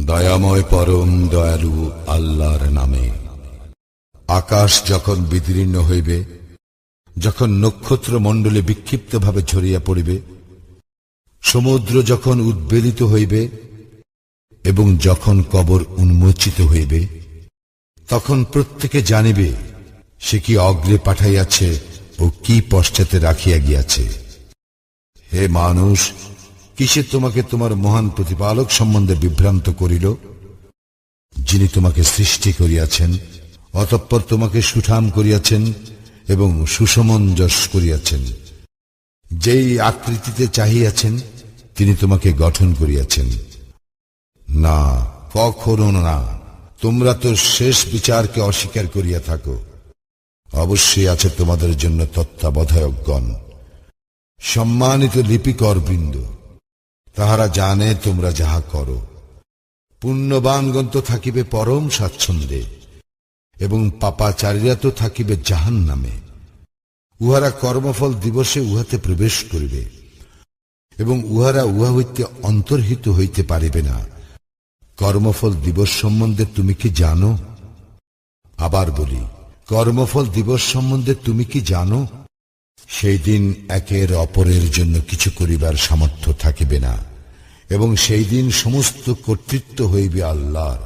দয়াময় পরম দয়ালু আল্লাহর নামে। আকাশ যখন বিদীর্ণ হইবে, যখন নক্ষত্র মণ্ডলে বিক্ষিপ্তভাবে ঝরিয়া পড়িবে, সমুদ্র যখন উদ্বেলিত হইবে এবং যখন কবর উন্মোচিত হইবে, তখন প্রত্যেকে জানিবে সে কি অগ্রে পাঠাইয়াছে ও কি পশ্চাতে রাখিয়া গিয়াছে। হে মানুষ, কিসে তোমাকে তোমার মহান প্রতিপালক সম্বন্ধে বিভ্রান্ত করিল, যিনি তোমাকে সৃষ্টি করিয়াছেন, অতঃপর তোমাকে সুঠাম করিয়াছেন এবং সুসমঞ্জস করিয়াছেন। যেই আকৃতিতে চাহিয়াছেন তিনি তোমাকে গঠন করিয়াছেন। না, কখনো না, তোমরা তো শেষ বিচারকে অস্বীকার করিয়া থাকো। অবশ্যই আছে তোমাদের জন্য তত্ত্বাবধায়কগণ, সম্মানিত লিপিকর বৃন্দ, তাহারা জানে তোমরা যাহা করো। পুণ্যবানগণ তো থাকিবে পরম স্বাচ্ছন্দ্যে এবং পাপাচারীরা তো থাকিবে জাহান্নামে। উহারা কর্মফল দিবসে উহাতে প্রবেশ করিবে এবং উহারা উহা হইতে অন্তর্হিত হইতে পারিবে না। কর্মফল দিবস সম্বন্ধে তুমি কি জানো? আবার বলি, কর্মফল দিবস সম্বন্ধে তুমি কি জানো? সেই দিন একের অপরের জন্য কিছু করিবার সামর্থ্য থাকিবে না এবং সেই দিন সমস্ত কর্তৃত্ব হইবে আল্লাহর।